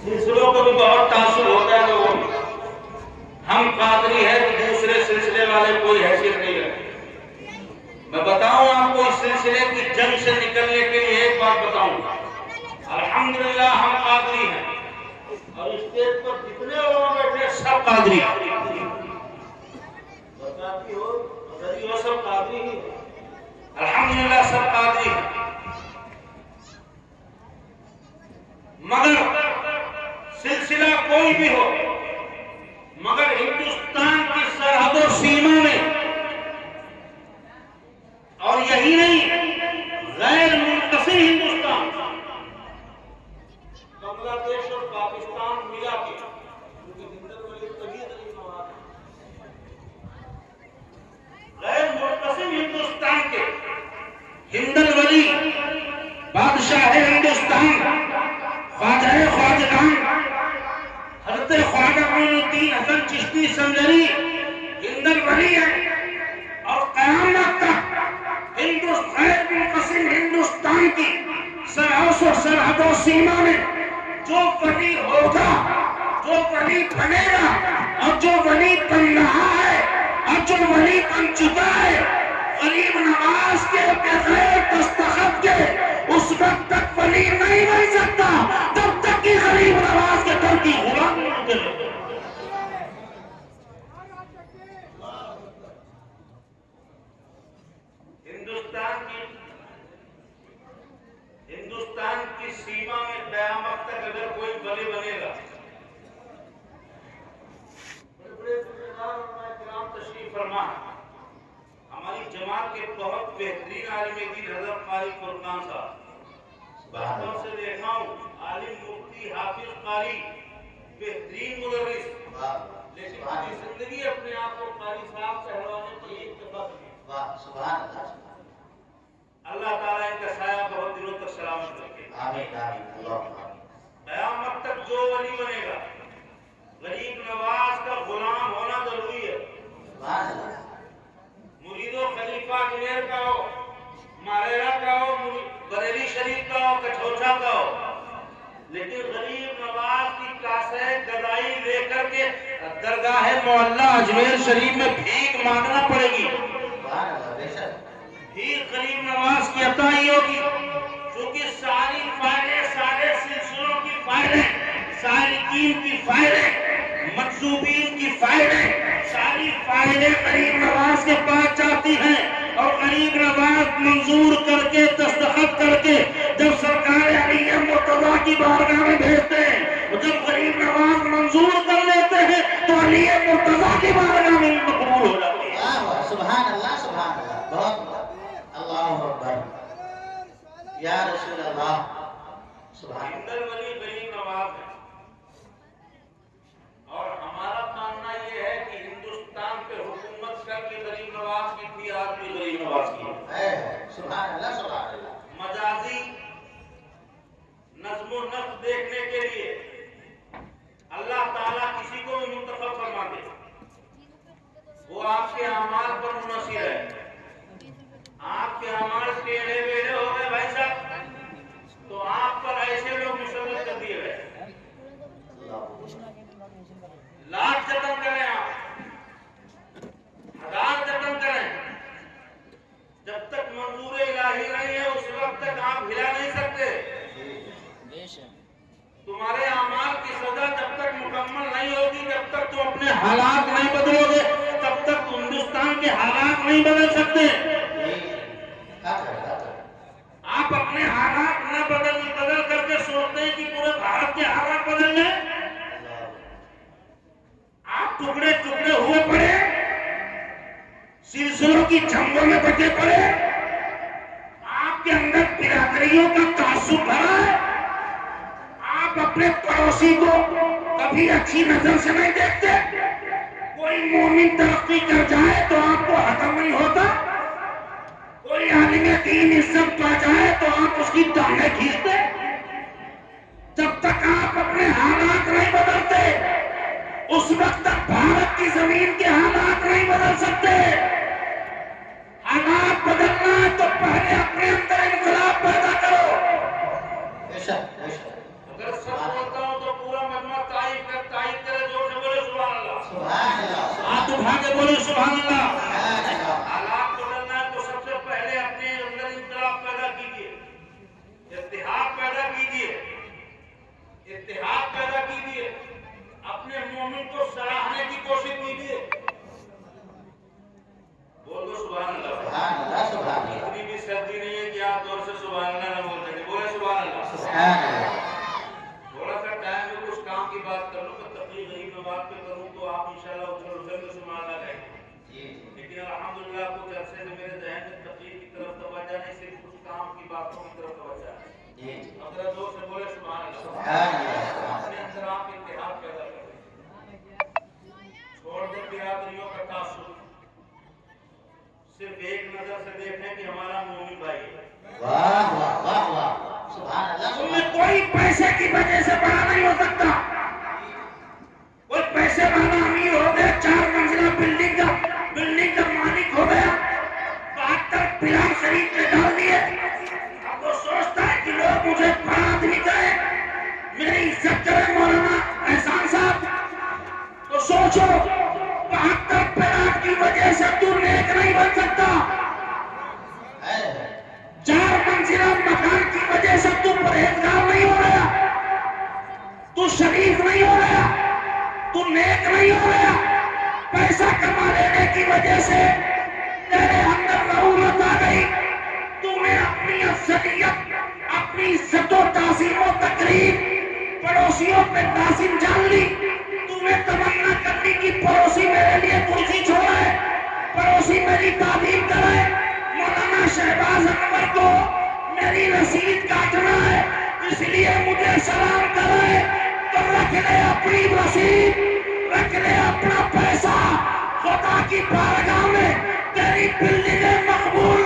سلسلوں کو بھی بہت تعصب ہوتا ہے لوگوں کو. ہم قادری ہیں تو دوسرے سلسلے والے کوئی حیثیت نہیں رکھتے. میں بتاؤں آپ کو اس سلسلے کی جنگ سے نکلنے کے لیے ایک بات بتاؤں. الحمدللہ ہم قادری ہیں اور اسٹیج پر جتنے لوگ بیٹھے سب قادری ہیں. بتاتی ہو غریب ہو سب قادری ہی. الحمدللہ سب قادری ہیں. مگر سلسلہ کوئی بھی ہو مگر ہندوستان کی سرحد و سیما میں اور یہی نہیں غیر منقسم ہندوستان بنگلہ دیش اور پاکستان ملا کے غیر منقسم ہندوستان کے ہندل ولی بادشاہ ہندوستان خواجہ خواجگان حضرت خواجہ معین الدین حسن چشتی سنجری ہندل ولی ہے. اور قیامت تک غیر منقسم ہندوستان کی سرحد و سیما میں جو ولی ہوگا جو ولی بنے گا اور جو ولی بن رہا ہے اور جو ولی بن چکا ہے غریب نواز کے بغیر دستخط کے اس وقت تک ولی نہیں بن سکتا جب تک کہ غریب نواز کے در کی غلام نہیں ہوتے. ہندوستان کی سیما میں قیامت تک اگر کوئی ولی بنے گا بڑے کرام تشریف فرما ہماری جماعت کے بہت بہترین عالم دین حضرت قاری فرقان صاحب بچپن سے دیکھا ہوں. عالم مفتی حافظ قاری بہترین مدرس لیکن پوری زندگی اپنے آپ کو قاری صاحب کہلوانے کی ایک دفعہ سبحان اللہ. اللہ تعالیٰ ان کا سایہ بہت دنوں تک سلامت رکھے. آمین آمین. قیامت تک جو ولی بنے گا غریب نواز کا غلام ہونا ضروری ہے. مرید و خلیفہ اجمیر کا ہو ماریرا کا ہو بریلی شریف کا ہو کچھوچا کا ہو لیکن غریب نواز کی کاسے گدائی لے کر کے درگاہ معلیٰ اجمیر شریف میں بھیک مانگنا پڑے گی. بھیک غریب نواز کی عطا ہی ہوگی کیونکہ ساری فائدے سارے سلسلوں کی فائدے سالکین کی فائدے مجذوبین کی فائدے ساری فائدے غریب نواز کے پاس جاتی ہیں اور غریب نواز منظور کر کے دستخط کر کے جب سرکار علی مرتضیٰ کی بارگاہ میں بھیجتے ہیں جب غریب نواز منظور کر لیتے ہیں تو علی مرتضیٰ کی بارگاہ میں مقبول ہو جاتی ہے. سبحان اللہ سبحان اللہ. بہت اللہ اکبر یا رسول اللہ. سبحان اللہ. ولی غریب نواز ہے اور ہمارا ماننا یہ ہے کہ ہندوستان پہ حکومت کر کے غریب نواز کی تھی آج بھی غریب نواز کی ہے. سبحان اللہ سبحان اللہ. مجازی نظم و نسق دیکھنے کے لیے اللہ تعالیٰ کسی کو بھی منتخب فرما دے وہ آپ کے اعمال پر منحصر ہے. آپ کے اعمال ٹیڑھے ویڑھے ہو گئے بھائی صاحب تو آپ پر ایسے لوگ مسلط کر دیے گئے. لاکھ جتن کریں آپ ہزار جتن کریں جب تک منظور الہی نہیں ہے اس وقت تک آپ ہلا نہیں سکتے. تمہارے اعمال کی سزا جب تک مکمل نہیں ہوگی جب تک تم اپنے حالات نہیں بدلو گے تب تک ہندوستان کے حالات نہیں بدل سکتے. آپ اپنے حالات نہ بدل کر کے سوچتے ہیں کہ پورے بھارت کے حالات بدل گئے. آپ ٹکڑے ٹکڑے ہوئے پڑے سلسلوں کی جنگوں میں بٹے پڑے آپ کے اندر برادریوں کا تعصب بھرا ہے. آپ اپنے پڑوسی کو کبھی اچھی نظر سے نہیں دیکھتے. کوئی مومن ترقی کر جائے تو آپ کو حکم نہیں ہوتا. کوئی عالم دین عزت پا جائے تو آپ اس کی ٹانگیں کھینچتے. جب تک آپ اپنے حالات نہیں بدلتے اس وقت تک بھارت کی زمین کے حالات نہیں بدل سکتے. حالات بدلنا ہے تو پہلے اپنے اندر انقلاب پیدا کرو. اگر سچ بولتا ہوں تو پورا مجمع تائید کرے، زور سے بولے سبحان اللہ۔ سبحان اللہ، ہاتھ اٹھا کے بولے سبحان اللہ۔ سبحان اللہ، حالات بدلنا ہے تو سب سے پہلے اپنے اندر انقلاب پیدا کیجیے، اتحاد پیدا کیجیے، اتحاد پیدا کیجیے، اپنے مومن کو سراہنے کی کوشش کیجیے۔ بول دو سبحان اللہ۔ سبحان اللہ، سبحان اللہ، اتنی بھی سردی نہیں ہے کہ آپ دور سے سبحان اللہ نہ بول سکے، بولے سبحان اللہ۔ سبحان اللہ، تھوڑا سا ٹائم میں کچھ کام کی بات کر لوں، میں تبلیغ غریب میں بات پہ کروں تو آپ انشاءاللہ اچھل کے سبحان اللہ کہیں گے۔ جی لیکن الحمدللہ کچھ عرصے سے میرے ذہن میں تبلیغ کی طرف توجہ نہیں، صرف کچھ کام کی باتوں کی طرف توجہ ہے۔ جی، اب ذرا زور سے بولے سبحان اللہ۔ سبحان اللہ، اپنے اندر آپ اتحاد پیدا کریں، چھوڑ دیں برادریوں کا تعصب، صرف ایک نظر سے دیکھیں کہ ہمارا مومن بھائی ہے۔ واہ واہ واہ واہ، سبحان اللہ، تم میں کوئی پیسے کی وجہ سے بڑا نہیں ہو سکتا۔ کوئی پیسے والا امیر ہو گیا، 4 منزلہ بلڈنگ کا مالک ہو گیا، 72 پلان شریف میں ڈال دیے، اب وہ سوچتا ہے کہ لوگ مجھے بڑا آدمی کہیں، میری عزت کرے مولانا احسان صاحب۔ تو سوچو 72 پلان کی وجہ سے تو نیک نہیں بن سکتا، 4 منزلہ مکان کی وجہ سے تو پرہیزگار نہیں ہو رہا، تو شریف نہیں ہو رہا، تو نیک نہیں ہو رہا۔ پیسہ کما لینے کی وجہ سے تیرے اندر ضرورت آ گئی، تو نے اپنی افضلیت، اپنی عزت و تعظیم و تقریم پڑوسیوں پہ لازم جان لی۔ تو نے تمنا کر لی کہ پڑوسی میرے لیے کرسی چھوڑے، پڑوسی میری تعظیم کرے، مولانا شہباز انور کو میری رسید کاٹنا ہے اس لیے مجھے سلام کرے، تو رکھ لے اپنی رسید، رکھ لے اپنا پیسہ، خدا کی بارگاہ میں تیری بلڈنگیں مقبول